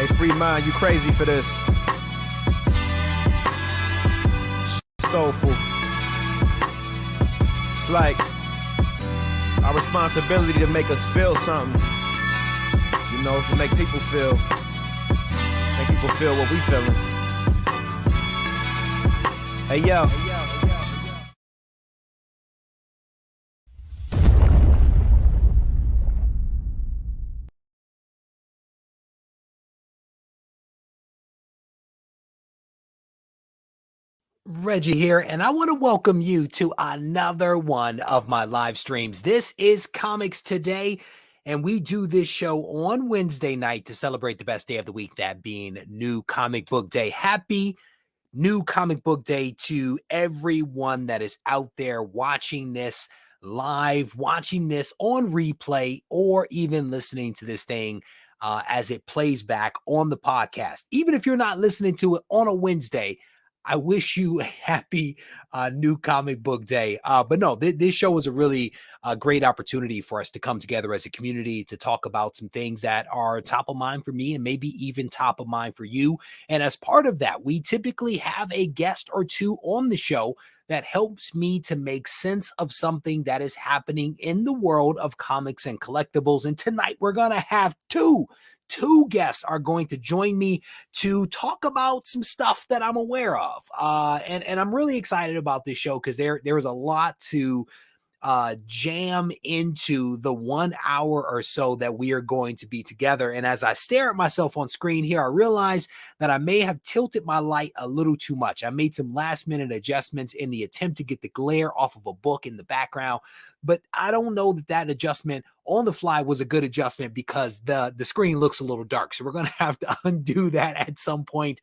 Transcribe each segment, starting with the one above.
Hey, free mind, you crazy for this. Soulful. It's like our responsibility to make us feel something. You know, to make people feel. Make people feel what we feeling. Hey, yo. Reggie here, and I want to welcome you to another one of my live streams. This is Comics Today, and we do this show on Wednesday night to celebrate the best day of the week, that being New Comic Book Day. Happy New Comic Book Day to everyone that is out there watching this live, watching this on replay, or even listening to this thing as it plays back on the podcast. Even if you're not listening to it on a Wednesday, I wish you a happy New Comic Book Day. But no, this show was a really great opportunity for us to come together as a community to talk about some things that are top of mind for me and maybe even top of mind for you. And as part of that, we typically have a guest or two on the show that helps me to make sense of something that is happening in the world of comics and collectibles. And tonight we're going to have two guests are going to join me to talk about some stuff that I'm aware of. And I'm really excited about this show because there is a lot to jam into the 1 hour or so that we are going to be together. And as I stare at myself on screen here, I realize that I may have tilted my light a little too much. I made some last minute adjustments in the attempt to get the glare off of a book in the background, but I don't know that adjustment on the fly was a good adjustment because the screen looks a little dark. So we're going to have to undo that at some point.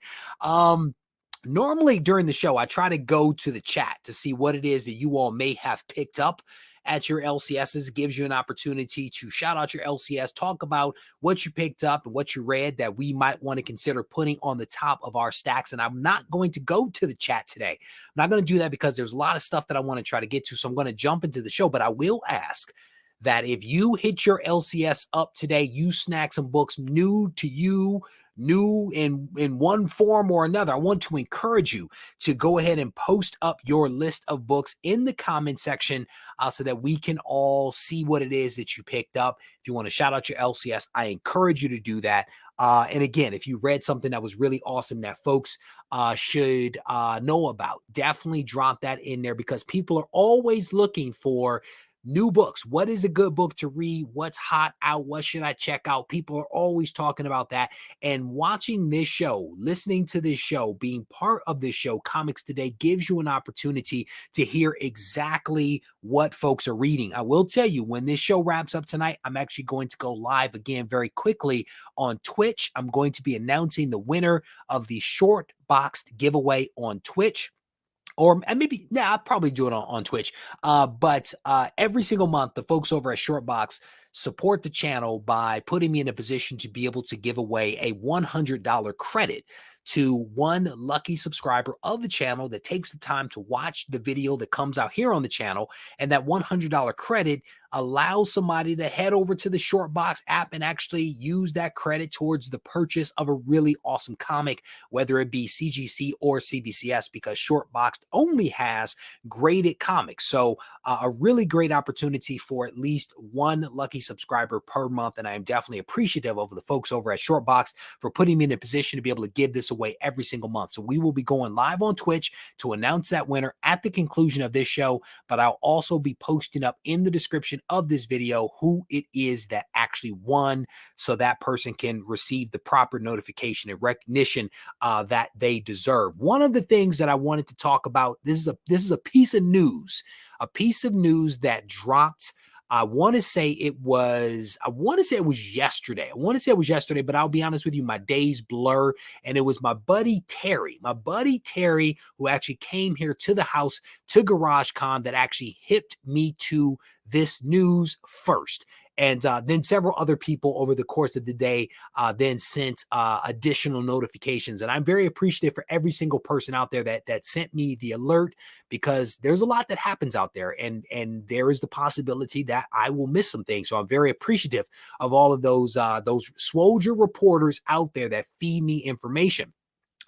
Normally during the show, I try to go to the chat to see what it is that you all may have picked up at your LCSs. It gives you an opportunity to shout out your LCS, talk about what you picked up and what you read that we might want to consider putting on the top of our stacks. And I'm not going to go to the chat today. I'm not going to do that because there's a lot of stuff that I want to try to get to. So I'm going to jump into the show, but I will ask that if you hit your LCS up today, you snag some books new to you, new in one form or another. I want to encourage you to go ahead and post up your list of books in the comment section so that we can all see what it is that you picked up. If you want to shout out your LCS, I encourage you to do that. And again, if you read something that was really awesome that folks should know about, definitely drop that in there because people are always looking for new books. What is a good book to read? What's hot out? What should I check out? People are always talking about that. And watching this show, listening to this show, being part of this show, Comics Today, gives you an opportunity to hear exactly what folks are reading. I will tell you, when this show wraps up tonight, I'm actually going to go live again very quickly on Twitch. I'm going to be announcing the winner of the short boxed giveaway on Twitch. Or maybe, I'll probably do it on Twitch. But every single month, the folks over at Shortbox support the channel by putting me in a position to be able to give away a $100 credit to one lucky subscriber of the channel that takes the time to watch the video that comes out here on the channel. And that $100 credit allows somebody to head over to the Shortbox app and actually use that credit towards the purchase of a really awesome comic, whether it be CGC or CBCS, because Shortbox only has graded comics. So a really great opportunity for at least one lucky subscriber per month. And I am definitely appreciative of the folks over at Shortbox for putting me in a position to be able to give this away every single month. So we will be going live on Twitch to announce that winner at the conclusion of this show, but I'll also be posting up in the description of this video who it is that actually won, so that person can receive the proper notification and recognition that they deserve. One of the things that I wanted to talk about, this is a piece of news that dropped. I want to say it was yesterday. But I'll be honest with you, my days blur. And it was my buddy Terry, who actually came here to the house to GarageCon that actually hipped me to this news first. And then several other people over the course of the day then sent additional notifications. And I'm very appreciative for every single person out there that sent me the alert, because there's a lot that happens out there, and there is the possibility that I will miss some things. So I'm very appreciative of all of those Swoldier reporters out there that feed me information.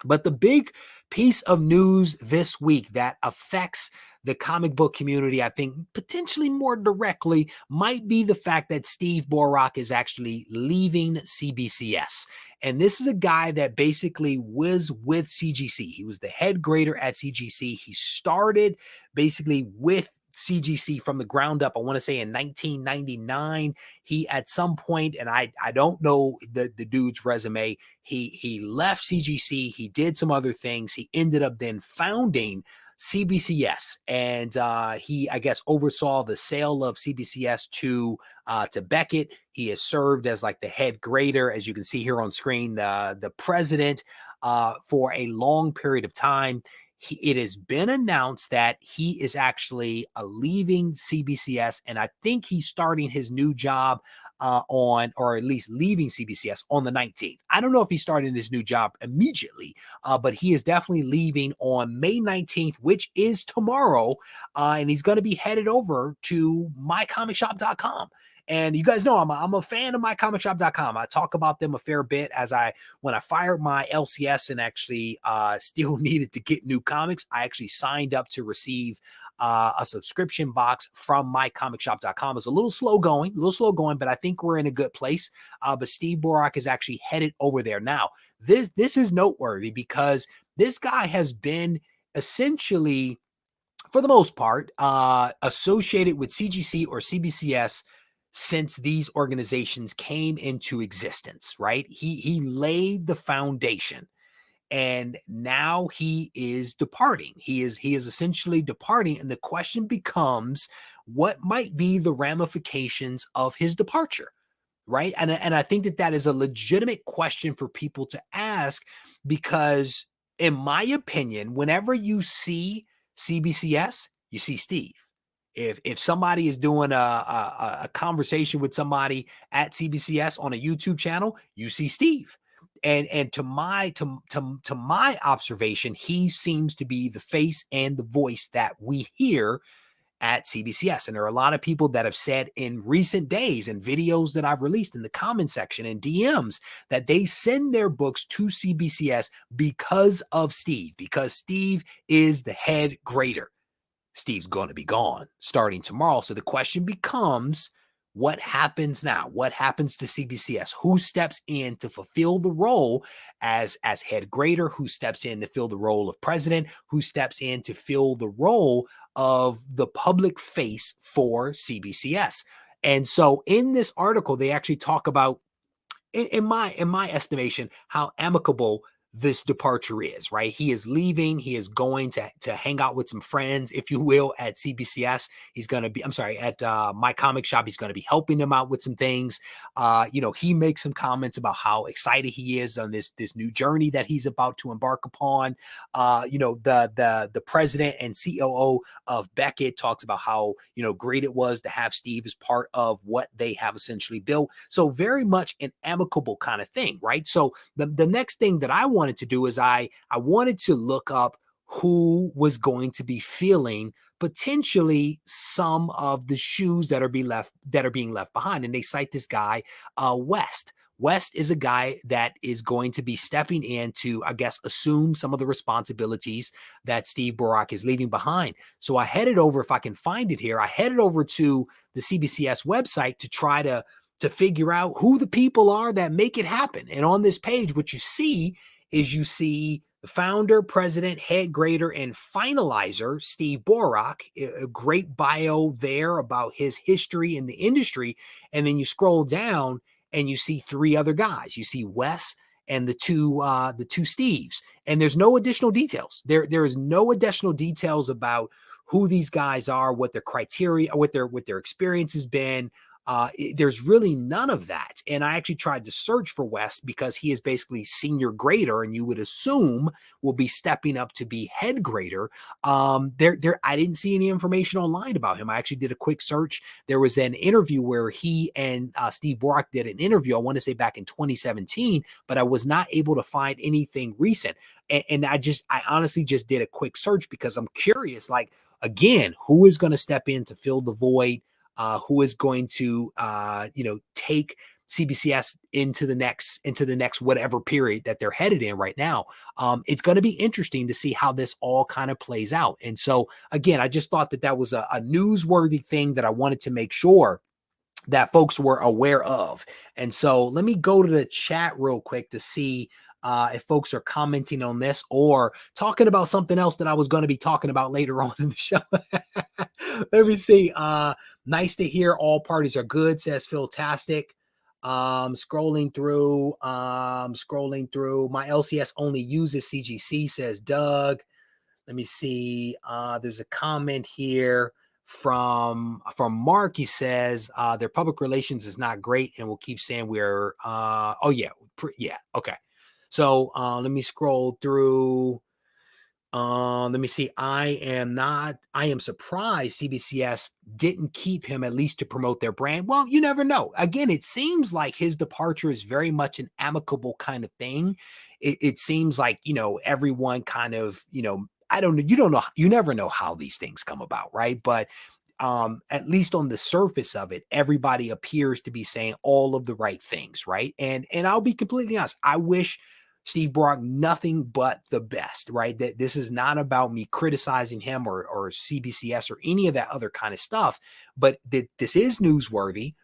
But the big piece of news this week that affects the comic book community, I think potentially more directly, might be the fact that Steve Borock is actually leaving CBCS. And this is a guy that basically was with CGC. He was the head grader at CGC. He started basically with CGC from the ground up. I want to say in 1999, he at some point, and I don't know the dude's resume, he left CGC, he did some other things, he ended up then founding CBCS, and he, I guess, oversaw the sale of CBCS to Beckett. He has served as like the head grader, as you can see here on screen, the president for a long period of time. It has been announced that he is actually leaving CBCS, and I think he's starting his new job or at least leaving CBCS on the 19th. I don't know if he's starting his new job immediately, but he is definitely leaving on May 19th, which is tomorrow, and he's going to be headed over to mycomicshop.com. And you guys know I'm a fan of mycomicshop.com. I talk about them a fair bit when I fired my LCS and actually still needed to get new comics. I actually signed up to receive a subscription box from mycomicshop.com. It's a little slow going, but I think we're in a good place. But Steve Borock is actually headed over there. Now, this is noteworthy because this guy has been essentially, for the most part, associated with CGC or CBCS since these organizations came into existence, right? He laid the foundation, and now he is departing. He is essentially departing, and the question becomes, what might be the ramifications of his departure, right? And I think that is a legitimate question for people to ask, because in my opinion, whenever you see CBCS, you see Steve. If somebody is doing a conversation with somebody at CBCS on a YouTube channel, you see Steve. And to my observation, he seems to be the face and the voice that we hear at CBCS. And there are a lot of people that have said in recent days and videos that I've released in the comment section and DMs that they send their books to CBCS because of Steve, because Steve is the head grader. Steve's going to be gone starting tomorrow. So the question becomes, what happens now? What happens to CBCS? Who steps in to fulfill the role as head grader? Who steps in to fill the role of president? Who steps in to fill the role of the public face for CBCS? And so in this article, they actually talk about, in my estimation, how amicable this departure is, right? He is leaving. He is going to hang out with some friends, if you will, at CBCS. He's going to be, at My Comic Shop. He's going to be helping them out with some things. He makes some comments about how excited he is on this new journey that he's about to embark upon. The president and COO of Beckett talks about how, great it was to have Steve as part of what they have essentially built. So very much an amicable kind of thing, right? So the next thing that I wanted to do is I wanted to look up who was going to be feeling potentially some of the shoes that are being left behind. And they cite this guy, West. West is a guy that is going to be stepping in to, I guess, assume some of the responsibilities that Steve Borock is leaving behind. So I headed over, if I can find it here, I headed over to the CBCS website to try to figure out who the people are that make it happen. And on this page, what you see the founder, president, head grader, and finalizer, Steve Borock. A great bio there about his history in the industry. And then you scroll down and you see three other guys. You see Wes and the two Steves. And there's no additional details. There is no additional details about who these guys are, what their criteria, what their experience has been, There's really none of that. And I actually tried to search for West because he is basically senior grader, and you would assume will be stepping up to be head grader. I didn't see any information online about him. I actually did a quick search. There was an interview where he and Steve Borock did an interview, I want to say back in 2017, but I was not able to find anything recent. And I honestly just did a quick search because I'm curious, like, again, who is going to step in to fill the void? Who is going to, take CBCS into the next whatever period that they're headed in right now. It's going to be interesting to see how this all kind of plays out. And so, again, I just thought that was a newsworthy thing that I wanted to make sure that folks were aware of. And so let me go to the chat real quick to see if folks are commenting on this or talking about something else that I was going to be talking about later on in the show. Let me see. Nice to hear all parties are good, says Philtastic. Scrolling through. My LCS only uses CGC, says Doug. Let me see. There's a comment here from Mark. He says their public relations is not great, and we'll keep saying we're okay. So let me scroll through. Let me see. I am surprised CBCS didn't keep him at least to promote their brand. Well, you never know. Again, it seems like his departure is very much an amicable kind of thing. It seems like, everyone kind of, I don't know. You never know how these things come about, right? But at least on the surface of it, everybody appears to be saying all of the right things, right? And I'll be completely honest. I wish Steve Borock nothing but the best, right? That this is not about me criticizing him or CBCS or any of that other kind of stuff, but that this is newsworthy.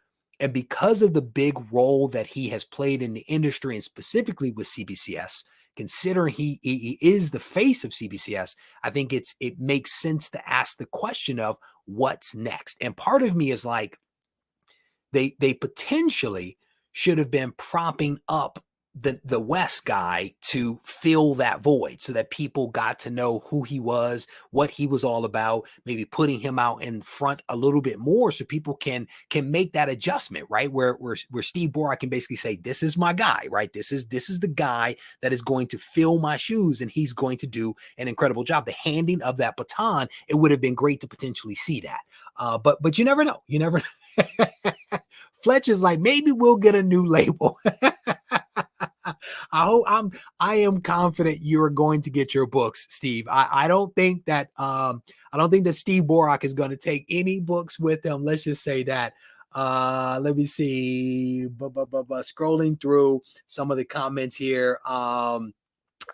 And because of the big role that he has played in the industry and specifically with CBCS, considering he is the face of CBCS, I think it makes sense to ask the question of what's next. And part of me is like, they potentially should have been propping up the West guy to fill that void so that people got to know who he was, what he was all about, maybe putting him out in front a little bit more so people can make that adjustment, right? Where Steve Borock can basically say, this is my guy, right? This is the guy that is going to fill my shoes and he's going to do an incredible job. The handing of that baton, it would have been great to potentially see that. But you never know. You never know. Fletch is like, maybe we'll get a new label. I am confident you are going to get your books, Steve. I don't think that Steve Borock is going to take any books with him. Let's just say that. Let me see. Scrolling through some of the comments here.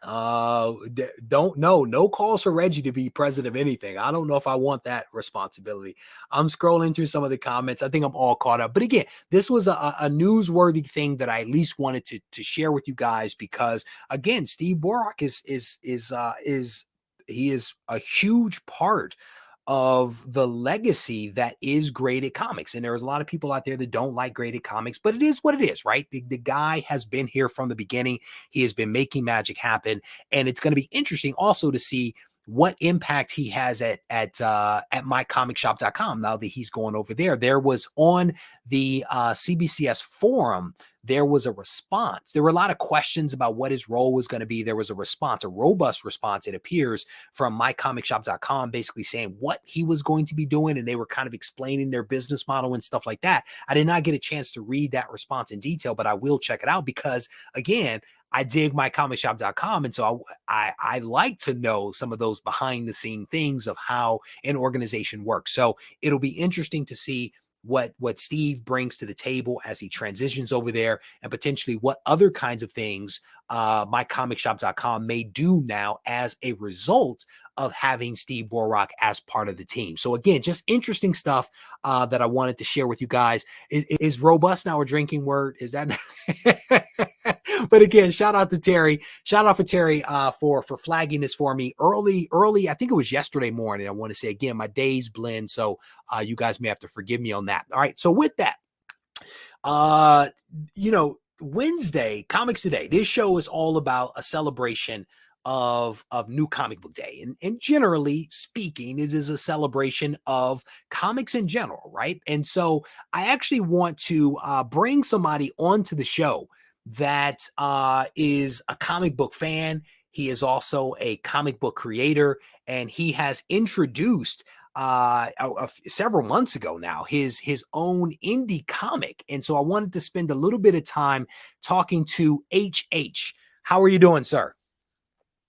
No calls for Regie to be president of anything. I don't know if I want that responsibility. I'm scrolling through some of the comments. I think I'm all caught up. But again, this was a newsworthy thing that I at least wanted to share with you guys because again, Steve Borock is a huge part of the legacy that is Graded Comics. And there's a lot of people out there that don't like Graded Comics, but it is what it is, right? The guy has been here from the beginning. He has been making magic happen. And it's going to be interesting also to see what impact he has at mycomicshop.com now that he's going over there. There was on the CBCS forum, there was a response. There were a lot of questions about what his role was going to be. There was a response, a robust response, it appears, from mycomicshop.com, basically saying what he was going to be doing. And they were kind of explaining their business model and stuff like that. I did not get a chance to read that response in detail, but I will check it out because, again, I dig mycomicshop.com. And so I like to know some of those behind the scene things of how an organization works. So it'll be interesting to see what Steve brings to the table as he transitions over there and potentially what other kinds of things mycomicshop.com may do now as a result of having Steve Borock as part of the team. So again, just interesting stuff that I wanted to share with you guys. Is robust now a drinking word? Is that? But again, shout out to Terry. Shout out for Terry for flagging this for me early. I think it was yesterday morning. I want to say again, my days blend, so you guys may have to forgive me on that. All right. So with that, Wednesday, Comics Today. This show is all about a celebration of New Comic Book Day. And generally speaking, it is a celebration of comics in general, right? And so I actually want to bring somebody onto the show that is a comic book fan. He is also a comic book creator, and he has introduced several months ago now his own indie comic. And so I wanted to spend a little bit of time talking to HH. How are you doing, sir?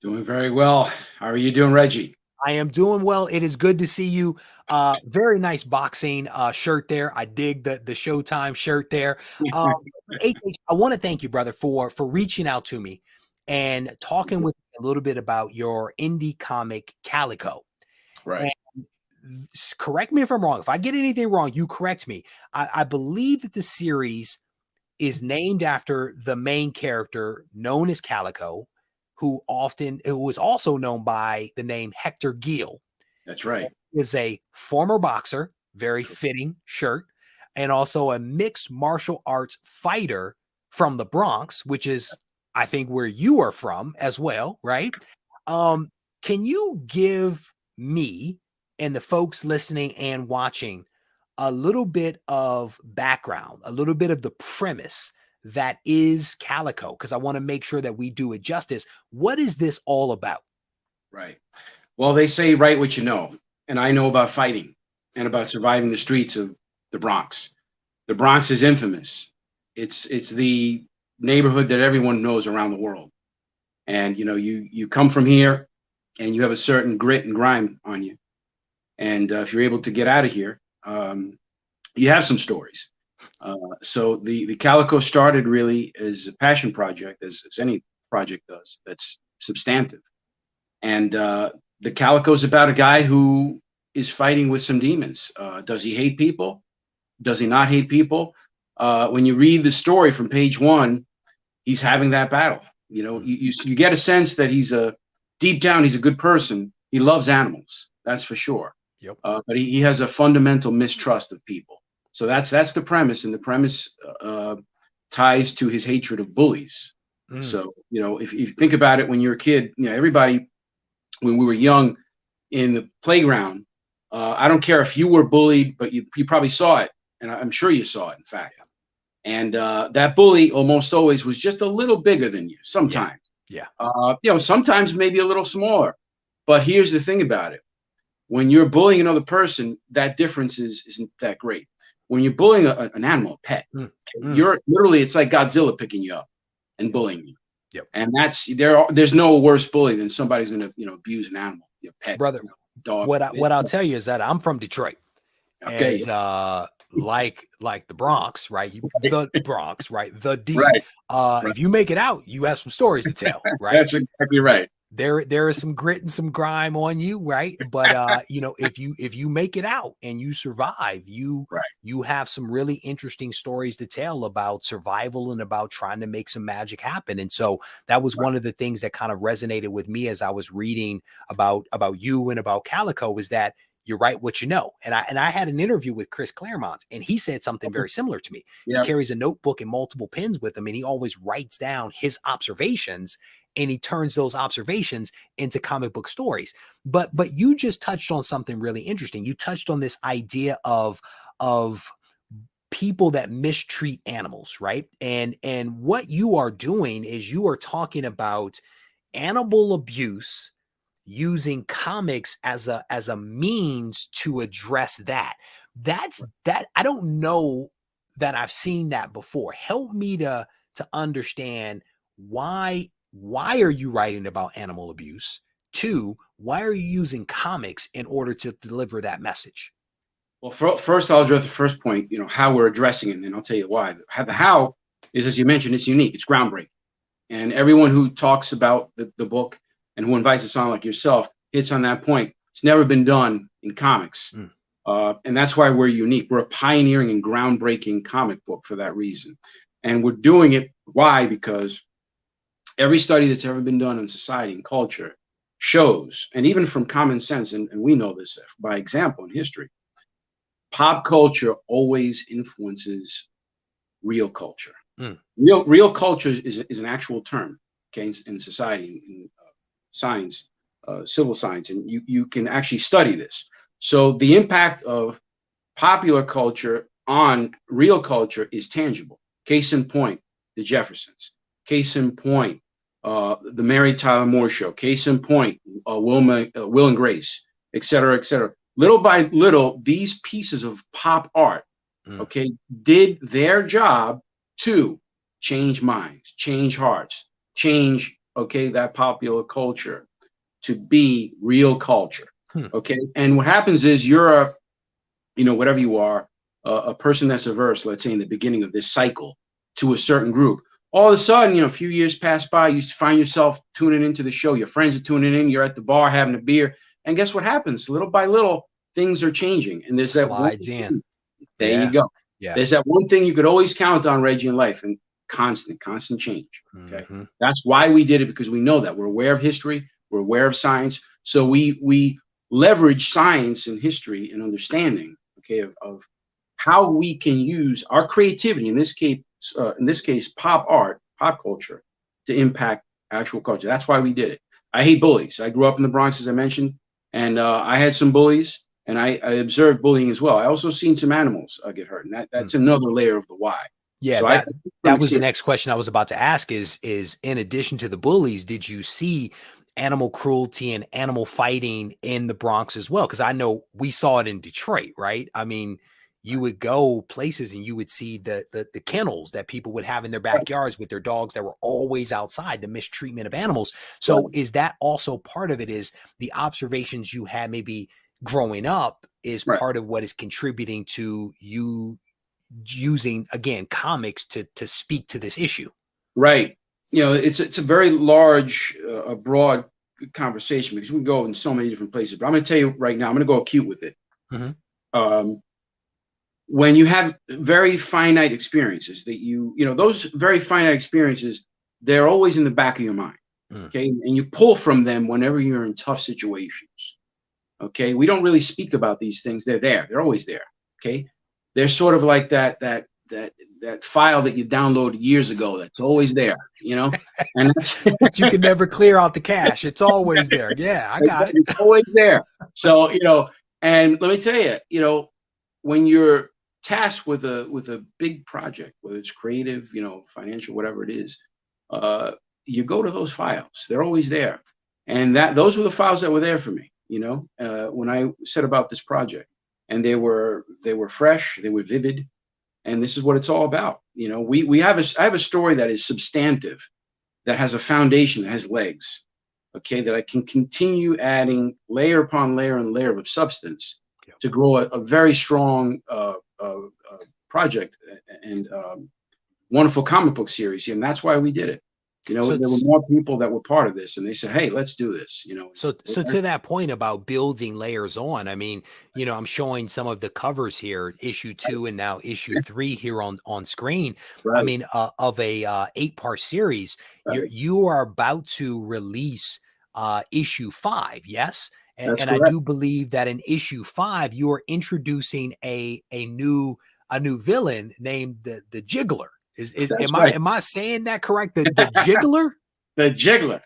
Doing very well. How are you doing, Reggie? I am doing well. It is good to see you. Very nice boxing shirt there. I dig the Showtime shirt there. HH, I want to thank you, brother, for reaching out to me and talking with me a little bit about your indie comic Calico. Right. And correct me if I'm wrong. If I get anything wrong, you correct me. I believe that the series is named after the main character known as Calico, who was also known by the name Hector Gill. That's right. Is a former boxer, very fitting shirt, and also a mixed martial arts fighter from the Bronx, which is, I think, where you are from as well, right? Can you give me and the folks listening and watching a little bit of background, a little bit of the premise that is Calico, because I want to make sure that we do it justice. What is this all about? Right. Well, they say write what you know, and I know about fighting and about surviving the streets of the Bronx. The Bronx is infamous. It's the neighborhood that everyone knows around the world. And you come from here, and you have a certain grit and grime on you. And if you're able to get out of here, you have some stories. So the Calico started really as a passion project, as any project does that's substantive. And the Calico is about a guy who is fighting with some demons. Does he hate people? Does he not hate people? When you read the story from page 1, he's having that battle. You get a sense that deep down, he's a good person. He loves animals. That's for sure. Yep. But he has a fundamental mistrust of people. So that's the premise, and the premise ties to his hatred of bullies. So if you think about it, when you're a kid, everybody, when we were young in the playground, I don't care if you were bullied, but you probably saw it, and I'm sure you saw it, in fact. And that bully almost always was just a little bigger than you. Sometimes, sometimes maybe a little smaller. But here's the thing about it: when you're bullying another person, that difference isn't that great. When you're bullying an animal, a pet, you're literally, it's like Godzilla picking you up and bullying you. Yep. And there's no worse bully than somebody's going to abuse an animal, your pet, brother. Dog. What I'll tell you is that I'm from Detroit, okay. And like the Bronx, right? The Bronx, right? The D. Right. If you make it out, you have some stories to tell, right? That's exactly right. There is some grit and some grime on you, right? But if you make it out and you survive, you have some really interesting stories to tell about survival and about trying to make some magic happen. And so that was one of the things that kind of resonated with me as I was reading about you and about Calico, is that you write what you know. And I had an interview with Chris Claremont, and he said something very similar to me. He carries a notebook and multiple pens with him, and he always writes down his observations, and he turns those observations into comic book stories. But you just touched on something really interesting. You touched on this idea of people that mistreat animals, right? And what you are doing is you are talking about animal abuse using comics as a means to address that. I don't know that I've seen that before. Help me to understand why are you writing about animal abuse? 2, why are you using comics in order to deliver that message? Well, first I'll address the first point, how we're addressing it, and then I'll tell you why. The how is, as you mentioned, it's unique, it's groundbreaking. And everyone who talks about the book and who invites us on, like yourself, hits on that point. It's never been done in comics. And that's why we're unique. We're a pioneering and groundbreaking comic book for that reason. And we're doing it, why? Because every study that's ever been done in society and culture shows, and even from common sense, and we know this by example in history, pop culture always influences real culture. Real culture is an actual term, okay, in society, in science, civil science, and you can actually study this. So the impact of popular culture on real culture is tangible. Case in point, the Jeffersons. Case in point, the Mary Tyler Moore Show. Case in point, Will and Grace, et cetera, et cetera. Little by little, these pieces of pop art, okay, did their job to change minds, change hearts, change, okay, that popular culture to be real culture, okay? And what happens is you're a, whatever you are, a person that's averse, let's say in the beginning of this cycle, to a certain group. All of a sudden, a few years pass by, you find yourself tuning into the show, your friends are tuning in, you're at the bar having a beer, and guess what happens? Little by little, things are changing. And there's that slides in. There you go. Yeah. There's that one thing you could always count on, Reggie, in life, and constant change. Okay. That's why we did it, because we know that we're aware of history, we're aware of science. So we leverage science and history and understanding, okay, of how we can use our creativity, in this case, pop art, pop culture, to impact actual culture. That's why we did it. I hate bullies. I grew up in the Bronx, as I mentioned, and I had some bullies, and I observed bullying as well. I also seen some animals get hurt, and that's another layer of the why. Yeah, so that was the next question I was about to ask is in addition to the bullies, did you see animal cruelty and animal fighting in the Bronx as well? Because I know we saw it in Detroit, right? I mean, you would go places and you would see the kennels that people would have in their backyards with their dogs that were always outside, the mistreatment of animals. So is that also part of it, is the observations you had maybe growing up is part of what is contributing to you using, again, comics to speak to this issue? Right. It's a very large, a broad conversation, because we can go in so many different places. But I'm going to tell you right now, I'm going to go acute with it. When you have very finite experiences that those very finite experiences, they're always in the back of your mind. Okay. And you pull from them whenever you're in tough situations. Okay. We don't really speak about these things. They're there. They're always there. Okay. They're sort of like that file that you downloaded years ago. That's always there, and you can never clear out the cache. It's always there. Yeah, I got it. It's always there. So, and let me tell you, when you're tasked with a big project, whether it's creative, financial, whatever it is, you go to those files. They're always there. And those were the files that were there for me, when I set about this project. And they were fresh, they were vivid, and this is what it's all about. I have a story that is substantive, that has a foundation, that has legs, okay, that I can continue adding layer upon layer and layer of substance to grow a very strong project and wonderful comic book series. And that's why we did it. There were more people that were part of this, and they said, "Hey, let's do this." So to that point about building layers on, I mean, I'm showing some of the covers here, issue 2 and now issue 3 here on screen. I mean, of a 8-part series, you are about to release issue 5, yes? And I do believe that in issue 5, you are introducing a new villain named the Jiggler. Am I saying that correct? The Jiggler? The Jiggler.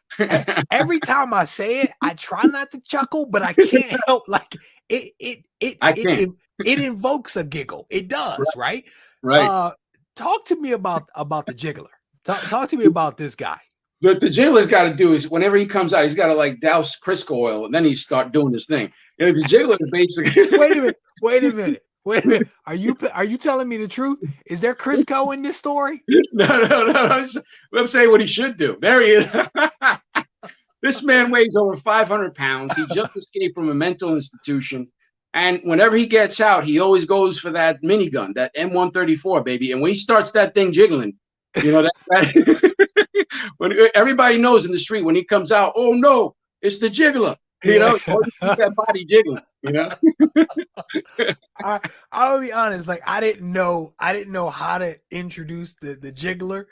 Every time I say it, I try not to chuckle, but I can't help, like it invokes a giggle. It does, right? Right. Talk to me about the Jiggler. Talk to me about this guy. What the Jiggler's got to do is, whenever he comes out, he's got to like douse Crisco oil, and then he start doing his thing. The Jiggler is basically. Wait a minute. Are you telling me the truth? Is there Crisco in this story? No. I'm saying what he should do. There he is. This man weighs over 500 pounds. He just escaped from a mental institution. And whenever he gets out, he always goes for that minigun, that M134, baby. And when he starts that thing jiggling, when everybody knows in the street, when he comes out, oh no, it's the Jiggler. That body jiggling. I'll be honest, like I didn't know how to introduce the Jiggler.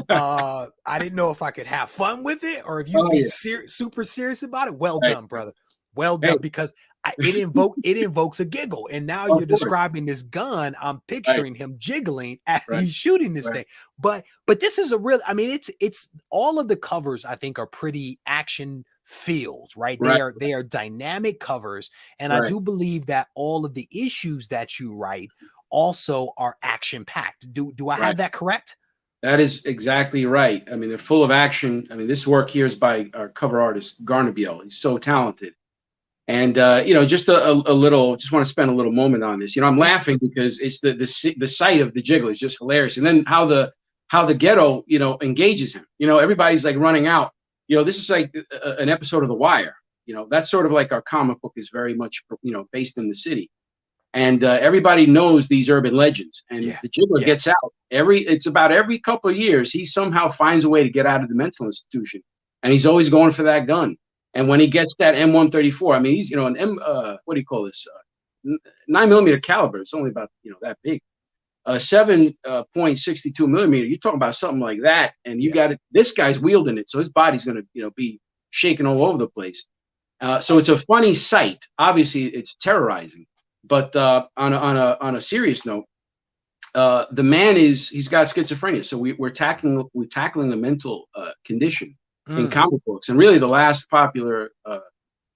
I didn't know if I could have fun with it or if you'd be super serious about it. Well done, brother. Well done, because it invokes a giggle. And now you're describing this gun. I'm picturing him jiggling as he's shooting this thing. But this is a real, I mean, it's all of the covers I think are pretty action fields, right? Right. They are dynamic covers, and I Right. do believe that all of the issues that you write also are action packed. Do I Right. have that correct? That is exactly right. I mean, they're full of action. I mean, this work here is by our cover artist, Garnabiel. He's so talented. And just a little, just want to spend a little moment on this. I'm Yeah. laughing because it's the sight of the Jiggler is just hilarious. And then how the ghetto, engages him. Everybody's like running out. This is like an episode of The Wire. That's sort of like our comic book is very much, based in the city. And everybody knows these urban legends. And Yeah. the Jiggler gets out it's about every couple of years. He somehow finds a way to get out of the mental institution, and he's always going for that gun. And when he gets that M134, I mean, he's an what do you call this? 9mm caliber. It's only about that big. 7.62 millimeter. You're talking about something like that, and you got it. This guy's wielding it, so his body's going to be shaking all over the place. So it's a funny sight. Obviously, it's terrorizing. But on a serious note, the man he's got schizophrenia. So we're tackling a mental condition in comic books, and really the last popular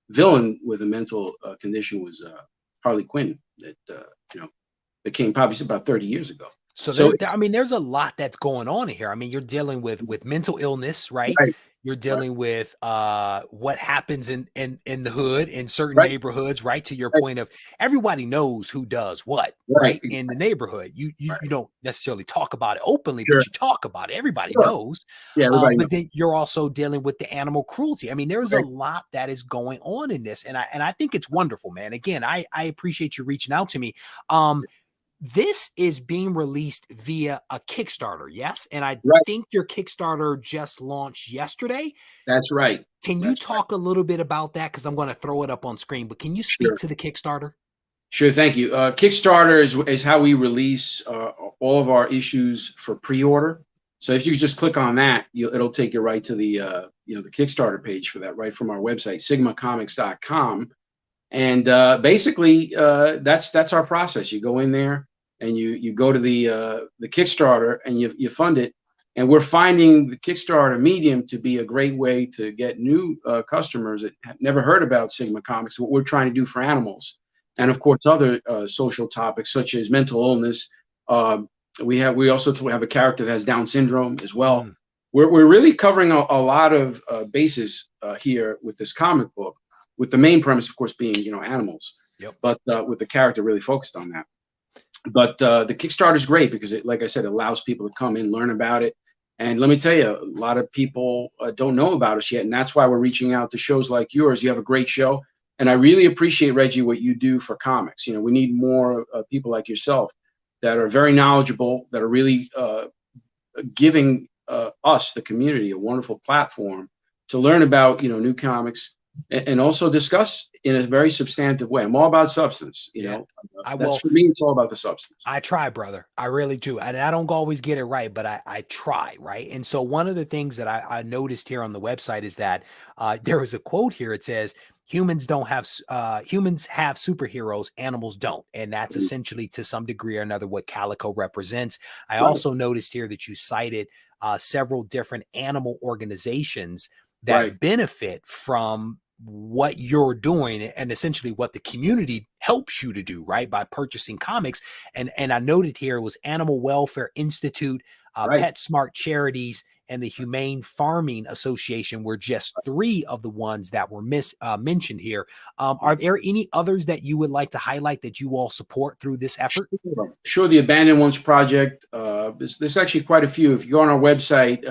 villain with a mental condition was Harley Quinn that came probably about 30 years ago. So I mean, there's a lot that's going on here. I mean, you're dealing with mental illness, right? You're dealing with what happens in the hood in certain neighborhoods, right? To your point of everybody knows who does what, right? In the neighborhood. You don't necessarily talk about it openly, but you talk about it. Everybody knows. Yeah, everybody knows. But then you're also dealing with the animal cruelty. I mean, there's a lot that is going on in this, and I think it's wonderful, man. Again, I appreciate you reaching out to me. This is being released via a Kickstarter, yes? And I think your Kickstarter just launched yesterday. That's right. Can you talk a little bit about that? Because I'm going to throw it up on screen, but can you speak to the Kickstarter? Sure, thank you. Kickstarter is how we release all of our issues for pre-order. So if you just click on that, it'll take you right to the the Kickstarter page for that, right from our website, sigmacomics.com. And basically, that's our process. You go in there and you go to the Kickstarter and you fund it. And we're finding the Kickstarter medium to be a great way to get new customers that have never heard about Sigma Comics, what we're trying to do for animals. And of course, other social topics such as mental illness. We also have a character that has Down syndrome as well. We're really covering a lot of bases here with this comic book, with the main premise, of course, being animals. But with the character really focused on that. But the Kickstarter is great because like I said, it allows people to come in, learn about it. And let me tell you, a lot of people don't know about us yet, and that's why we're reaching out to shows like yours. You have a great show, and I really appreciate, Reggie, what you do for comics. We need more people like yourself that are very knowledgeable, that are really giving us, the community, a wonderful platform to learn about new comics and also discuss in a very substantive way. I'm all about substance, for me, it's all about the substance. I try, brother. I really do. And I don't always get it right, but I try, right? And so one of the things that I noticed here on the website is that there was a quote here. It says, humans have superheroes, animals don't. And that's essentially to some degree or another what Calico represents. I also noticed here that you cited several different animal organizations that benefit from what you're doing and essentially what the community helps you to do, right? By purchasing comics. And I noted here it was Animal Welfare Institute, PetSmart Charities, and the Humane Farming Association were just three of the ones that were mentioned here. Are there any others that you would like to highlight that you all support through this effort? Sure. The Abandoned Ones Project. There's actually quite a few. If you go on our website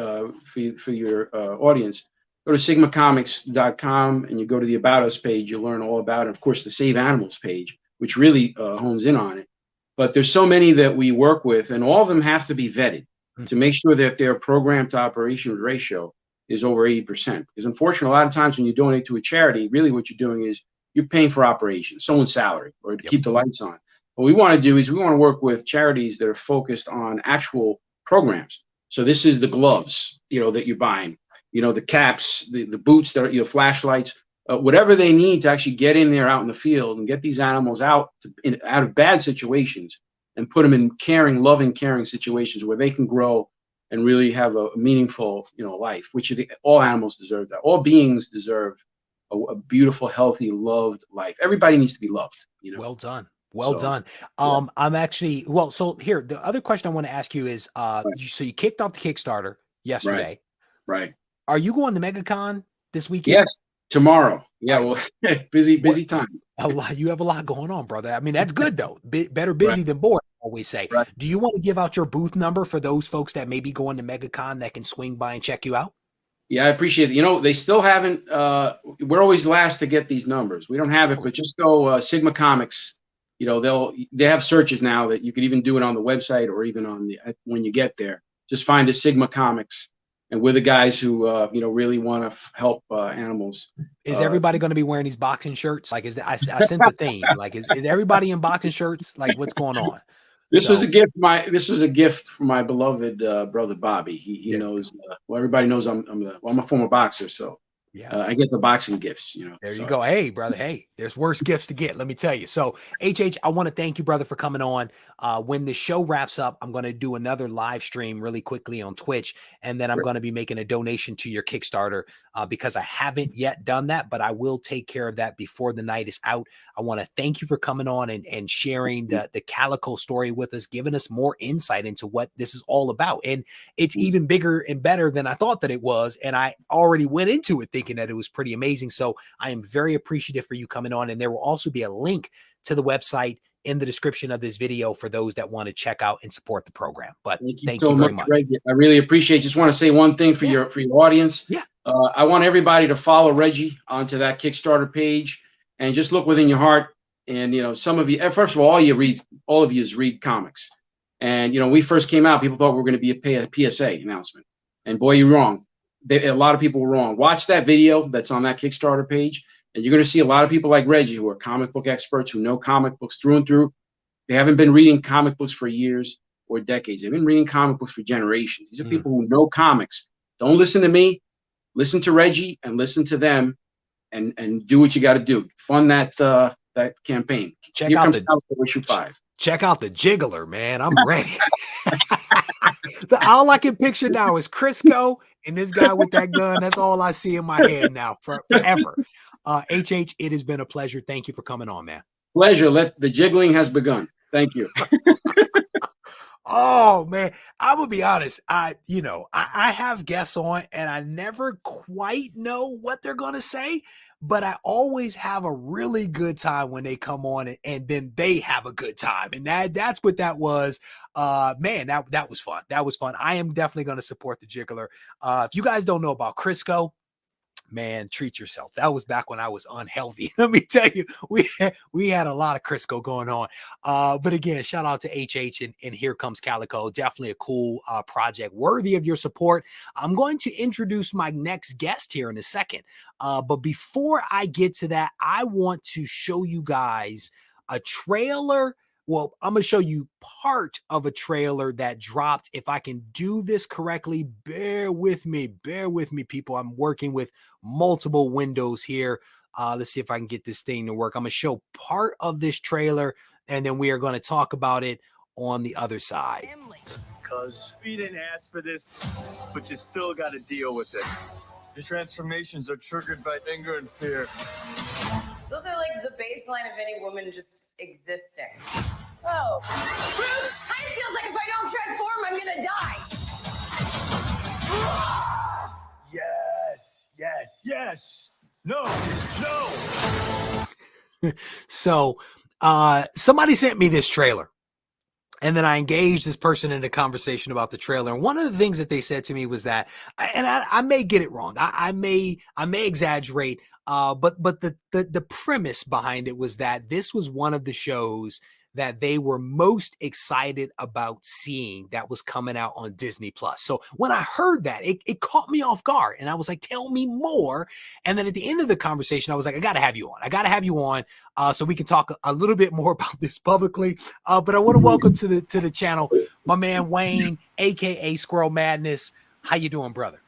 for your audience, go to sigmacomics.com and you go to the About Us page, you'll learn all about it. Of course, the Save Animals page, which really hones in on it. But there's so many that we work with, and all of them have to be vetted to make sure that their program to operation ratio is over 80%. Because unfortunately, a lot of times when you donate to a charity, really what you're doing is you're paying for operations, someone's salary, or to keep the lights on. What we want to do is we want to work with charities that are focused on actual programs. So this is the gloves, that you're buying, the caps, the boots, that are your flashlights, whatever they need to actually get in there out in the field and get these animals out of bad situations and put them in loving, caring situations where they can grow and really have a meaningful, life, which all animals deserve that. All beings deserve a beautiful, healthy, loved life. Everybody needs to be loved. You know. Well done. Well So, done. yeah. I'm actually, well, so here, the other question I want to ask you is, Right. so you kicked off the Kickstarter yesterday. Right. Are you going to MegaCon this weekend? Yes. Tomorrow. Yeah. Well, busy time. A lot. You have a lot going on, brother. I mean, that's good though. Better busy than bored, I always say. Right. Do you want to give out your booth number for those folks that may be going to MegaCon that can swing by and check you out? Yeah, I appreciate it. You know, they still haven't, we're always last to get these numbers. We don't have it, but just go Sigma Comics. You know, they have searches now that you could even do it on the website or even on when you get there. Just find a Sigma Comics, and we're the guys who, really want to help animals. Is everybody going to be wearing these boxing shirts? Like, I sense a theme. Like, is everybody in boxing shirts? Like, what's going on? This was a gift. This was a gift from my beloved brother Bobby. He knows. Well, everybody knows I'm a former boxer, so yeah, I get the boxing gifts. You know. There you go. Hey, brother. Hey, there's worse gifts to get. Let me tell you. So, HH, I want to thank you, brother, for coming on. When the show wraps up, I'm going to do another live stream really quickly on Twitch, and then I'm going to be making a donation to your Kickstarter because I haven't yet done that, but I will take care of that before the night is out. I want to thank you for coming on and sharing the Calico story with us, giving us more insight into what this is all about. And it's even bigger and better than I thought that it was. And I already went into it thinking that it was pretty amazing. So I am very appreciative for you coming on. And there will also be a link to the website in the description of this video for those that want to check out and support the program. But thank you very much. Reggie. I really appreciate it. Just want to say one thing for your audience. Yeah. I want everybody to follow Reggie onto that Kickstarter page and just look within your heart. And, some of you, first of all of you read comics. And, when we first came out, people thought we were going to be a PSA announcement. And boy, you're wrong. A lot of people were wrong. Watch that video that's on that Kickstarter page. And you're going to see a lot of people like Reggie who are comic book experts, who know comic books through and through. They haven't been reading comic books for years or decades. They've been reading comic books for generations. These are people who know comics. Don't listen to me. Listen to Reggie and listen to them and do what you got to do. Fund that campaign. Check out issue 5. Check out the Jiggler, man. I'm ready. All I can picture now is Crisco and this guy with that gun. That's all I see in my head now forever. HH, it has been a pleasure. Thank you for coming on, man. Pleasure. The jiggling has begun. Thank you. Oh man, I'm gonna be honest. I have guests on and I never quite know what they're gonna say, but I always have a really good time when they come on and then they have a good time. And that's what that was. Man, that was fun. That was fun. I am definitely gonna support the Jiggler. If you guys don't know about Crisco, man, treat yourself. That was back when I was unhealthy. Let me tell you, we had a lot of Crisco going on. But again, shout out to HH and Here Comes Calico. Definitely a cool project worthy of your support. I'm going to introduce my next guest here in a second. But before I get to that, I want to show you guys a trailer. Well, I'm going to show you part of a trailer that dropped. If I can do this correctly, bear with me, people. I'm working with multiple windows here. Let's see if I can get this thing to work. I'm going to show part of this trailer, and then we are going to talk about it on the other side. Because we didn't ask for this, but you still got to deal with it. Your transformations are triggered by anger and fear. Those are like the baseline of any woman just existing. Oh. Bruce, kind of feels like if I don't transform, I'm gonna die. Yes. No. So, somebody sent me this trailer. And then I engaged this person in a conversation about the trailer. And one of the things that they said to me was that, and I may get it wrong. I may exaggerate. But the premise behind it was that this was one of the shows that they were most excited about seeing that was coming out on Disney Plus. So when I heard that, it caught me off guard, and I was like, tell me more. And then at the end of the conversation, I was like, I got to have you on. So we can talk a little bit more about this publicly. But I want to welcome to the channel my man Wayne, aka Squirrel Madness. How you doing, brother?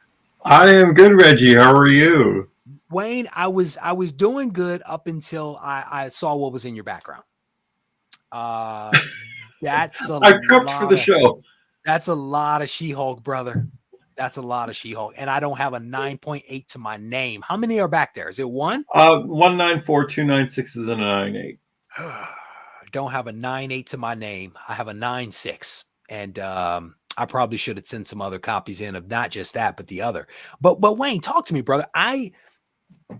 I am good, Reggie. How are you? Wayne, I was doing good up until I saw what was in your background. That's a I prepped for the show. That's a lot of She-Hulk, brother. That's a lot of She-Hulk. And I don't have a 9.8 to my name. How many are back there? Is it one? 194296 is a 98. Don't have a 9.8 to my name. I have a 9.6. And I probably should have sent some other copies in of not just that, but the other. But Wayne, talk to me, brother.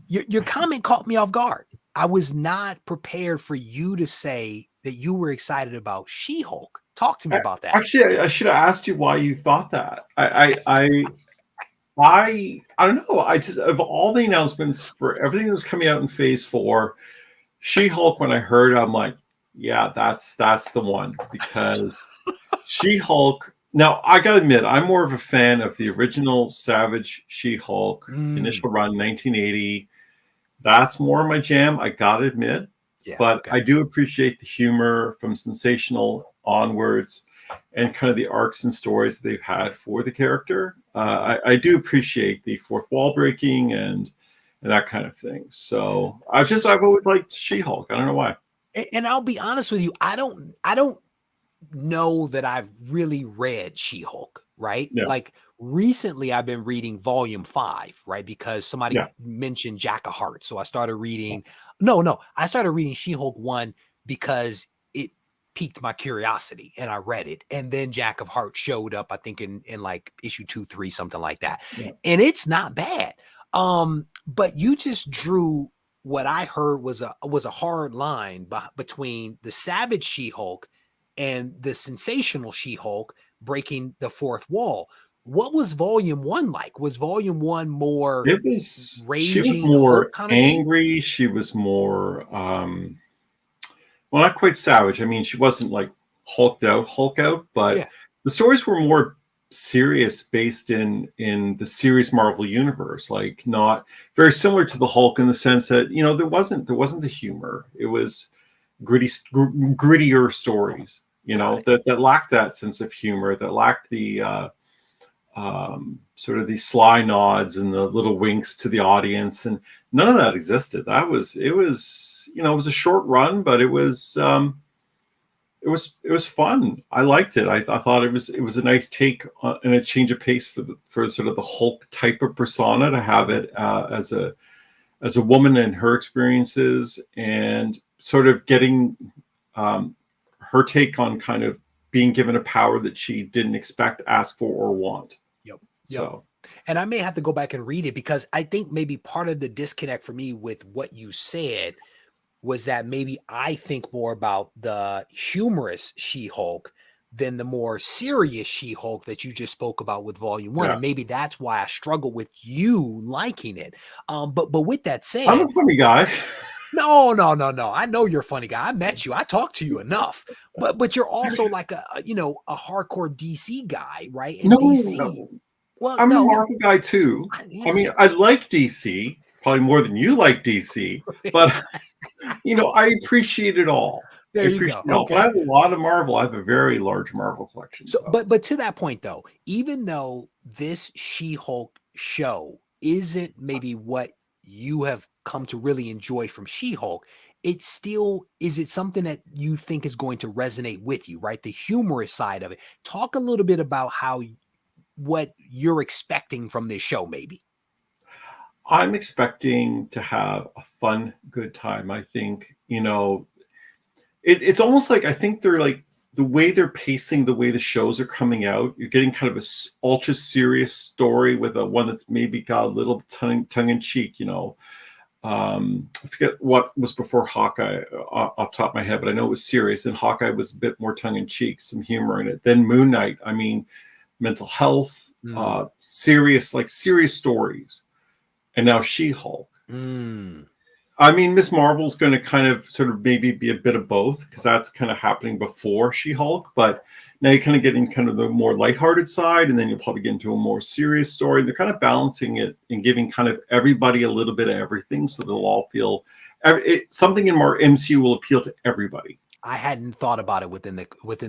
Your comment caught me off guard. I was not prepared for you to say that you were excited about She-Hulk. Talk to me about that. Actually, I should have asked you why you thought that. I don't know. I just, of all the announcements for everything that was coming out in Phase 4, She-Hulk, when I heard it, I'm like, yeah, that's the one, because She-Hulk. Now, I gotta admit, I'm more of a fan of the original Savage She-Hulk initial run, 1980. That's more my jam, I gotta admit. Yeah, but okay. I do appreciate the humor from Sensational onwards and kind of the arcs and stories that they've had for the character. I do appreciate the fourth wall breaking and that kind of thing. So I've always liked She-Hulk. I don't know why. And I'll be honest with you, I don't know that I've really read She-Hulk, right? Yeah. Like recently I've been reading volume 5, right? Because somebody mentioned Jack of Hearts. So I started reading, I started reading She-Hulk 1 because it piqued my curiosity and I read it. And then Jack of Hearts showed up, I think in like issue 2, 3, something like that. Yeah. And it's not bad. But you just drew what I heard was a hard line between the Savage She-Hulk and the Sensational She-Hulk breaking the fourth wall. What was volume 1 like? Was volume 1 more raging? She was more kind of angry. Thing? She was more well, not quite savage. I mean, she wasn't like Hulk out, but the stories were more serious, based in the series Marvel universe, like not very similar to the Hulk in the sense that, you know, there wasn't the humor. It was grittier stories, you know, that lacked that sense of humor, that lacked the sort of the sly nods and the little winks to the audience, and none of that existed. It was you know, it was a short run, but it was fun. I liked it. I thought it was a nice take and a change of pace for sort of the Hulk type of persona, to have it as a woman and her experiences, and sort of getting her take on kind of being given a power that she didn't expect, ask for, or want. Yep. So, and I may have to go back and read it, because I think maybe part of the disconnect for me with what you said was that maybe I think more about the humorous She-Hulk than the more serious She-Hulk that you just spoke about with volume 1. And maybe that's why I struggle with you liking it. But with that said, I'm a funny guy. No. I know you're a funny guy. I met you. I talked to you enough. But you're also like a hardcore DC guy, right? And No. Well, I'm a Marvel guy too. I mean, I like DC probably more than you like DC, but you know, I appreciate it all. There you go. Okay. But I have a lot of Marvel. I have a very large Marvel collection. So, but to that point though, even though this She-Hulk show isn't maybe what you have come to really enjoy from She-Hulk, it still is it something that you think is going to resonate with you, right? The humorous side of it. Talk a little bit about what you're expecting from this show, maybe. I'm expecting to have a fun, good time. I think, you know, it's almost like, I think they're like, the way they're pacing, the way the shows are coming out, you're getting kind of a ultra serious story with one that's maybe got a little tongue in cheek, you know. I forget what was before Hawkeye off the top of my head, but I know it was serious, and Hawkeye was a bit more tongue in cheek, some humor in it. Then Moon Knight, I mean, mental health, serious stories. And now She-Hulk. I mean, Miss Marvel's going to kind of sort of maybe be a bit of both, because that's kind of happening before She-Hulk. But now you're kind of getting kind of the more lighthearted side, and then you'll probably get into a more serious story. And they're kind of balancing it and giving kind of everybody a little bit of everything, so they'll all feel something in more MCU will appeal to everybody. I hadn't thought about it within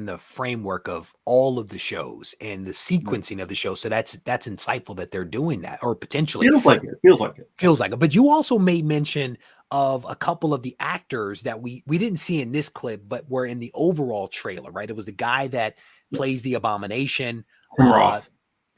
the framework of all of the shows and the sequencing of the show. So that's insightful that they're doing that, or potentially feels like it. But you also made mention of a couple of the actors that we didn't see in this clip, but were in the overall trailer, right? It was the guy that plays the Abomination.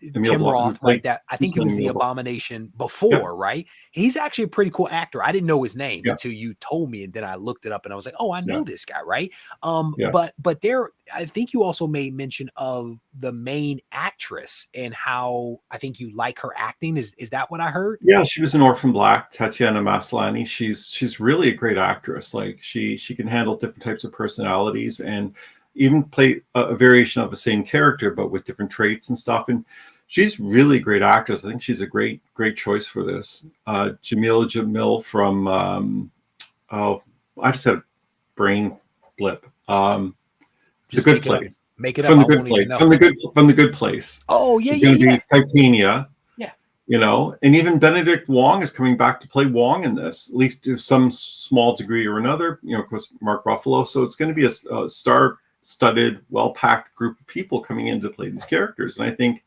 Emil Tim Blunt, who Roth, played- right? That I think he was the Abomination before, right? He's actually a pretty cool actor. I didn't know his name until you told me, and then I looked it up, and I was like, oh, I know this guy, right? But there, I think you also made mention of the main actress and how I think you like her acting. Is that what I heard? Yeah, she was in Orphan Black, Tatiana Maslany. She's really a great actress. Like she can handle different types of personalities and even play a variation of the same character, but with different traits and stuff. And she's really a great actress. I think she's a great choice for this. Jamila Jamil from I just had a brain blip. Just The Good Place. Make it from up. the Good Place. From the Good Place. Oh yeah, it's going to be Titania. Yeah. You know, and even Benedict Wong is coming back to play Wong in this, at least to some small degree or another. You know, of course, Mark Ruffalo. So it's going to be a star-studded, well-packed group of people coming in to play these characters, and I think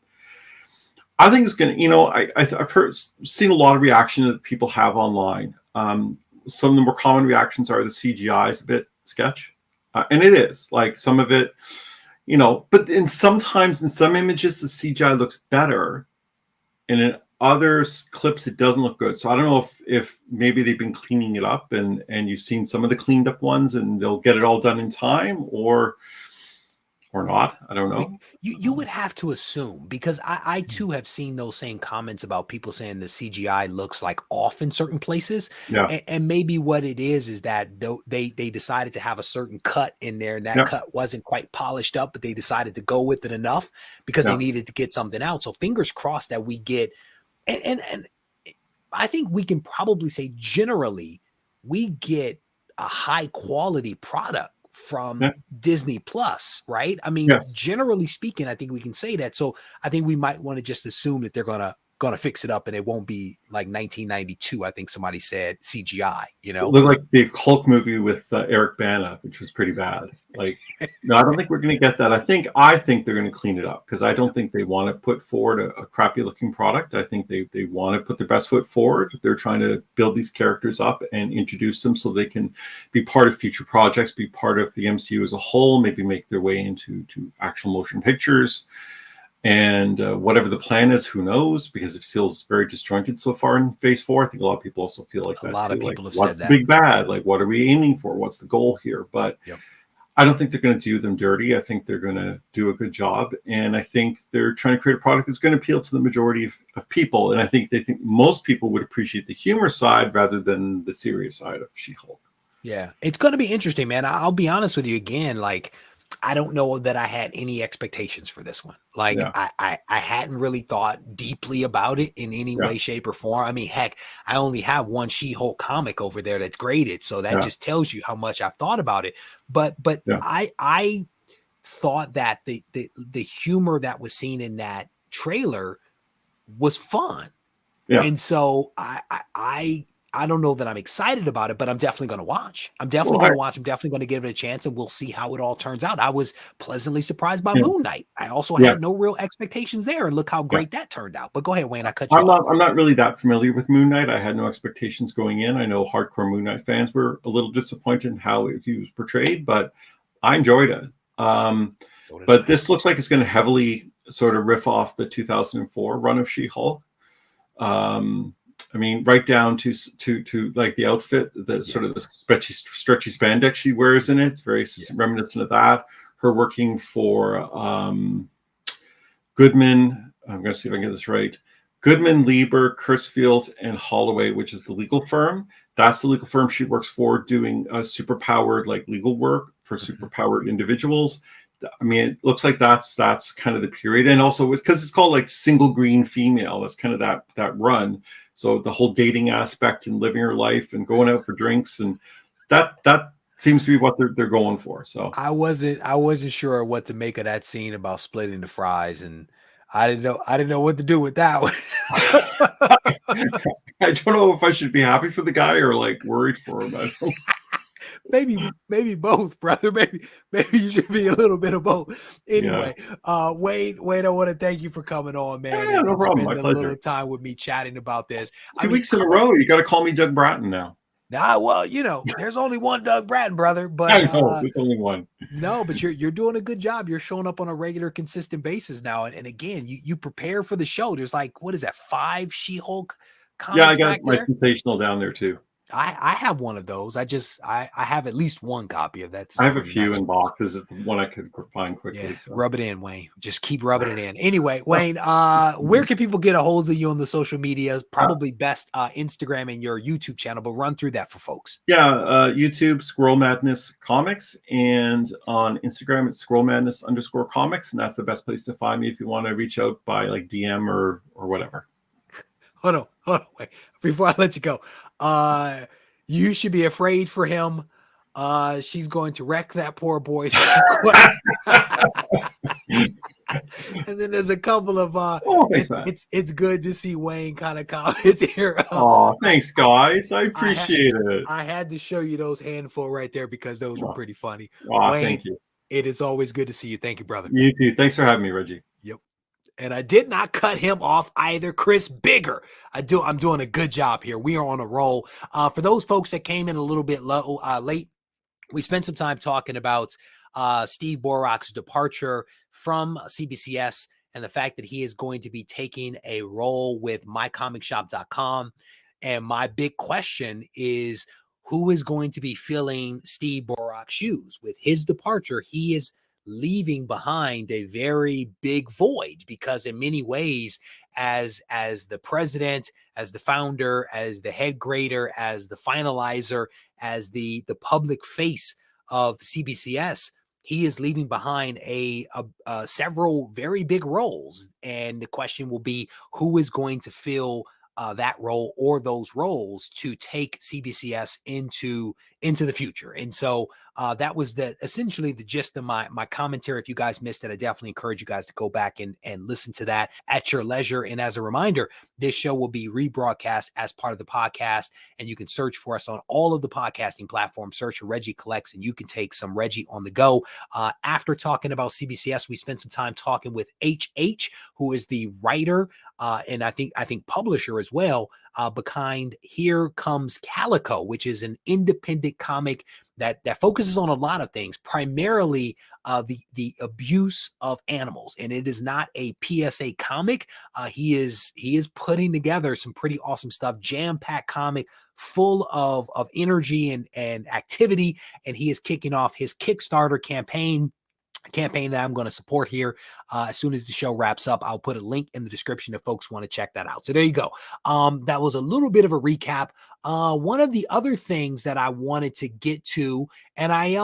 it's going to. You know, I've seen a lot of reaction that people have online. Some of the more common reactions are the CGI is a bit sketch. And it is like some of it, you know, but sometimes in some images, the CGI looks better. And in other clips, it doesn't look good. So I don't know if maybe they've been cleaning it up and you've seen some of the cleaned up ones and they'll get it all done in time or not. I don't know. You would have to assume, because I too have seen those same comments about people saying the CGI looks like off in certain places. Yeah. And maybe what it is that they decided to have a certain cut in there, and that cut wasn't quite polished up, but they decided to go with it enough because they needed to get something out. So fingers crossed that we get, and I think we can probably say generally we get a high quality product from Disney Plus, right? I mean, generally speaking, I think we can say that. So I think we might want to just assume that they're gonna fix it up and it won't be like 1992. I think somebody said CGI. You know, it looked like the Hulk movie with Eric Bana, which was pretty bad. Like, no, I don't think we're going to get that. I think they're going to clean it up because I don't think they want to put forward a crappy looking product. I think they want to put their best foot forward. They're trying to build these characters up and introduce them so they can be part of future projects, be part of the MCU as a whole, maybe make their way into actual motion pictures. And whatever the plan is, who knows? Because it feels very disjointed so far in Phase 4. I think a lot of people also feel like that. A lot of people have said what's that. the big bad? Like, what are we aiming for? What's the goal here? But I don't think they're going to do them dirty. I think they're going to do a good job. And I think they're trying to create a product that's going to appeal to the majority of people. And I think they think most people would appreciate the humor side rather than the serious side of She-Hulk. Yeah, it's going to be interesting, man. I'll be honest with you again. Like, I don't know that I had any expectations for this one. Like I hadn't really thought deeply about it in any way, shape, or form. I mean, heck, I only have one She-Hulk comic over there that's graded. So that just tells you how much I've thought about it. But I thought that the humor that was seen in that trailer was fun. Yeah. And so I don't know that I'm excited about it, but I'm definitely going to watch. I'm definitely going to watch. I'm definitely going to give it a chance, and we'll see how it all turns out. I was pleasantly surprised by Moon Knight. I also had no real expectations there, and look how great that turned out. But go ahead, Wayne. I cut you off. I'm not really that familiar with Moon Knight. I had no expectations going in. I know hardcore Moon Knight fans were a little disappointed in how he was portrayed, but I enjoyed it. But this looks like it's going to heavily sort of riff off the 2004 run of She-Hulk. I mean, right down to like the outfit, the sort of the stretchy spandex she wears in it. It's very reminiscent of that. Her working for Goodman. I'm going to see if I can get this right. Goodman, Lieber, Kurzweil, and Holloway, which is the legal firm. That's the legal firm she works for, doing superpowered like legal work for superpowered individuals. I mean, it looks like that's kind of the period, and also because it's called like Single Green Female. That's kind of that run. So the whole dating aspect and living her life and going out for drinks, and that seems to be what they're going for. So I wasn't sure what to make of that scene about splitting the fries, and I didn't know what to do with that one. I don't know if I should be happy for the guy or like worried for him. I don't maybe both, brother. Maybe you should be a little bit of both. Anyway, Wayne, I want to thank you for coming on, man. Yeah, no problem. Spending a little time with me chatting about this. 2 weeks in a row. You got to call me Doug Bratton now. Nah, well, there's only one Doug Bratton, brother, but I know there's only one. no, but you're doing a good job. You're showing up on a regular, consistent basis now, and again, you prepare for the show. There's like, what is that, 5 She-Hulk comics Yeah, I got back my there? sensational down there too. I have one of those. I have at least one copy of that. I have a few in boxes. It's one I could find quickly. Yeah, So. rub it in, Wayne. Just keep rubbing it in. Anyway, Wayne, where can people get a hold of you on the social media? Probably best Instagram and your YouTube channel, but run through that for folks. Yeah, YouTube, Squirrel Madness Comics, and on Instagram, it's Squirrel Madness _comics, and that's the best place to find me if you want to reach out by like DM or whatever. Hold on, wait. Before I let you go, you should be afraid for him. She's going to wreck that poor boy. And then there's a couple of it's good to see Wayne kind of comments here. Oh, thanks, guys. I appreciate it. I had to show you those handful right there because those were pretty funny. Oh, Wayne, thank you. It is always good to see you. Thank you, brother. You too. Thanks for having me, Reggie. Yep. And I did not cut him off either. Chris Bigger. I'm doing a good job here. We are on a roll. For those folks that came in a little bit late, we spent some time talking about Steve Borock's departure from CBCS and the fact that he is going to be taking a role with mycomicshop.com. And my big question is, who is going to be filling Steve Borock's shoes? With his departure, he is leaving behind a very big void, because in many ways, as the president, as the founder, as the head grader, as the finalizer, as the public face of CBCS, he is leaving behind several very big roles. And the question will be, who is going to fill that role or those roles to take CBCS into the future? And so that was essentially the gist of my commentary. If you guys missed it, I definitely encourage you guys to go back and listen to that at your leisure. And as a reminder, this show will be rebroadcast as part of the podcast, and you can search for us on all of the podcasting platforms. Search for Regie Collects, and you can take some Regie on the go. After talking about CBCS, we spent some time talking with HH, who is the writer and I think publisher as well, behind Here Comes Calico, which is an independent comic that focuses on a lot of things, primarily the abuse of animals. And it is not a PSA comic. He is putting together some pretty awesome stuff, jam-packed comic, full of energy and activity. And he is kicking off his Kickstarter campaign that I'm going to support here. As soon as the show wraps up, I'll put a link in the description if folks want to check that out. So there you go. That was a little bit of a recap. One of the other things that I wanted to get to, and I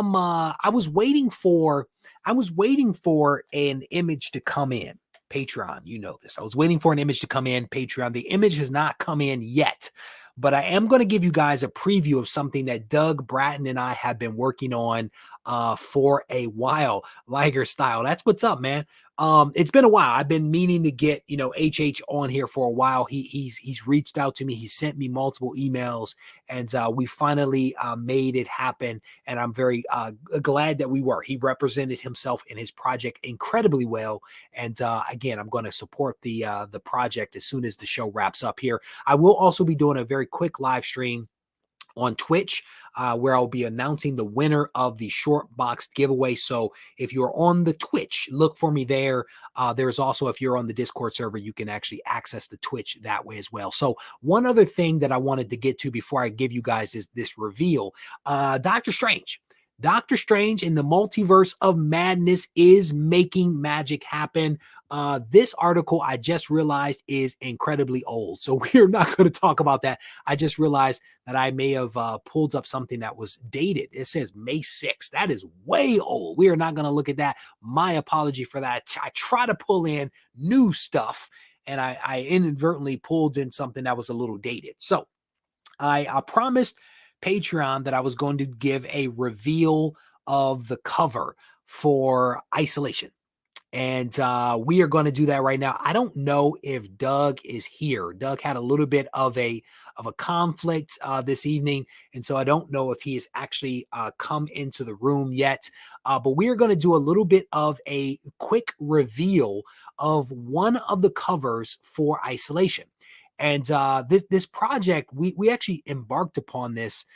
was waiting for an image to come in. Patreon, you know this. I was waiting for an image to come in. Patreon, the image has not come in yet, but I am going to give you guys a preview of something that Doug Bratton and I have been working on for a while. Liger style. That's what's up, man. It's been a while. I've been meaning to get, HH on here for a while. He's reached out to me. He sent me multiple emails, and we finally made it happen. And I'm very glad that we were. He represented himself in his project incredibly well. And again, I'm going to support the project as soon as the show wraps up here. I will also be doing a very quick live stream on Twitch, where I'll be announcing the winner of the short box giveaway. So if you're on the Twitch, look for me there. There's also, if you're on the Discord server, you can actually access the Twitch that way as well. So one other thing that I wanted to get to before I give you guys this reveal, Doctor Strange in the Multiverse of Madness is making magic happen. This article, I just realized, is incredibly old. So we're not going to talk about that. I just realized that I may have pulled up something that was dated. It says May 6th. That is way old. We are not going to look at that. My apology for that. I try to pull in new stuff, and I inadvertently pulled in something that was a little dated. So I promised Patreon that I was going to give a reveal of the cover for Isolation. And we are going to do that right now. I don't know if Doug is here. Doug had a little bit of a conflict this evening, and so I don't know if he has actually come into the room yet. But we are going to do a little bit of a quick reveal of one of the covers for Isolation. And this project, we actually embarked upon this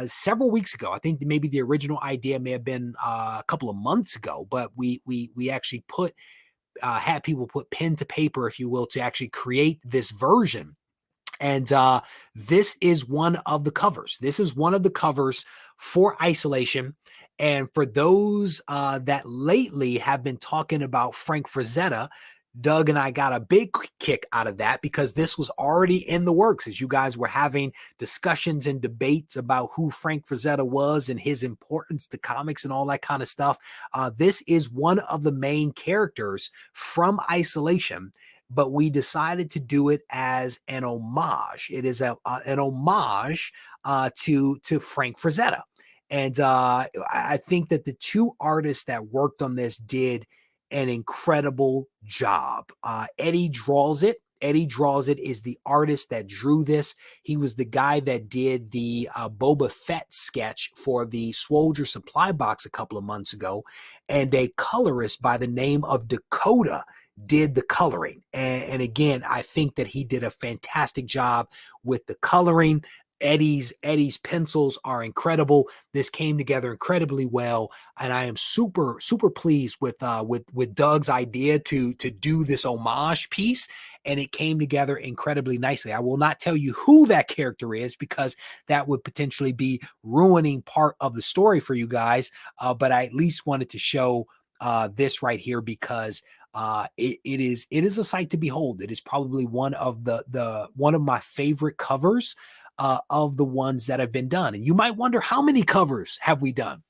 several weeks ago. I think maybe the original idea may have been a couple of months ago, but we actually had people put pen to paper, if you will, to actually create this version. And this is one of the covers. This is one of the covers for Isolation. And for those that lately have been talking about Frank Frazetta, Doug and I got a big kick out of that because this was already in the works as you guys were having discussions and debates about who Frank Frazetta was and his importance to comics and all that kind of stuff. This is one of the main characters from Isolation, but we decided to do it as an homage. It is an homage to Frank Frazetta. And I think that the two artists that worked on this did an incredible job. Eddie Draws It. Eddie Draws It is the artist that drew this. He was the guy that did the Boba Fett sketch for the Swoldier supply box a couple of months ago. And a colorist by the name of Dakota did the coloring. And again, I think that he did a fantastic job with the coloring. Eddie's pencils are incredible. This came together incredibly well, and I am super pleased with Doug's idea to do this homage piece, and it came together incredibly nicely. I will not tell you who that character is because that would potentially be ruining part of the story for you guys, but I at least wanted to show this right here because it is a sight to behold. It is probably one of one of my favorite covers of the ones that have been done. And you might wonder, how many covers have we done?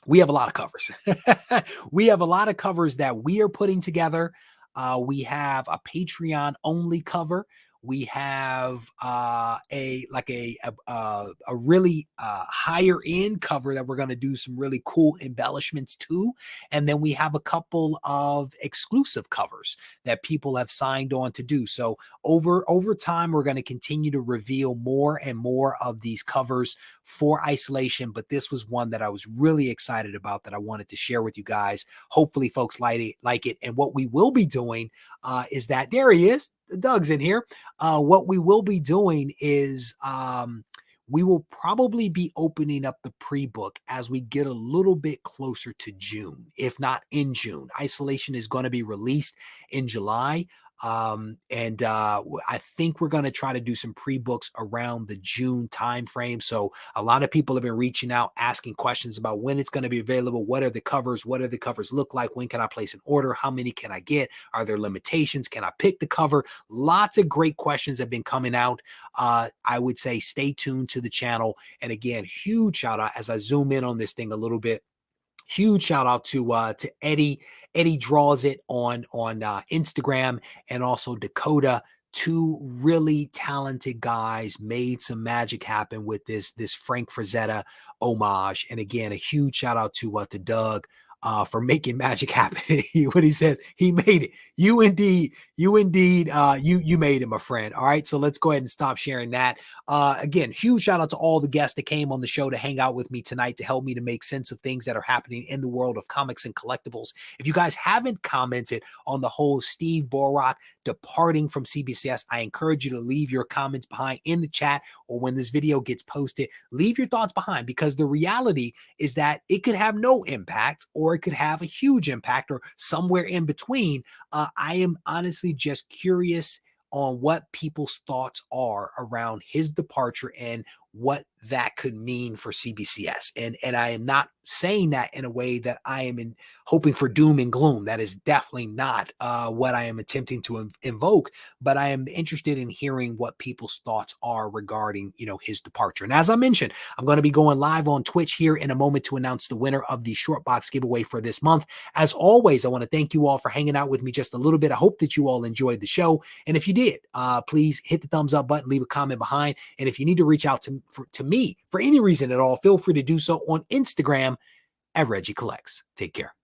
We have a lot of covers. We have a lot of covers that we are putting together. We have a Patreon only cover. We have a really higher end cover that we're going to do some really cool embellishments to. And then we have a couple of exclusive covers that people have signed on to do. So over time, we're going to continue to reveal more and more of these covers for Isolation. But this was one that I was really excited about that I wanted to share with you guys. Hopefully folks like it. And what we will be doing is that there he is. Doug's in here. What we will be doing is we will probably be opening up the pre-book as we get a little bit closer to June, if not in June. Isolation is going to be released in July. I think we're going to try to do some pre-books around the June timeframe. So a lot of people have been reaching out, asking questions about when it's going to be available. What are the covers? What do the covers look like? When can I place an order? How many can I get? Are there limitations? Can I pick the cover? Lots of great questions have been coming out. I would say stay tuned to the channel. And again, huge shout out as I zoom in on this thing a little bit. Huge shout out to Eddie. Eddie Draws It on Instagram, and also Dakota. Two really talented guys made some magic happen with this Frank Frazetta homage. And again, a huge shout out to Doug for making magic happen. What he says, he made it. You indeed, you made him a friend. All right, so let's go ahead and stop sharing that. Again, huge shout out to all the guests that came on the show to hang out with me tonight to help me to make sense of things that are happening in the world of comics and collectibles. If you guys haven't commented on the whole Steve Borock departing from CBCS, I encourage you to leave your comments behind in the chat, or when this video gets posted, leave your thoughts behind, because the reality is that it could have no impact, or it could have a huge impact, or somewhere in between. I am honestly just curious on what people's thoughts are around his departure and what that could mean for CBCS. And I am not saying that in a way that I am hoping for doom and gloom. That is definitely not what I am attempting to invoke, but I am interested in hearing what people's thoughts are regarding, his departure. And as I mentioned, I'm going to be going live on Twitch here in a moment to announce the winner of the short box giveaway for this month. As always, I want to thank you all for hanging out with me just a little bit. I hope that you all enjoyed the show. And if you did, please hit the thumbs up button, leave a comment behind. And if you need to reach out to me for any reason at all, feel free to do so on Instagram at Regie Collects. Take care.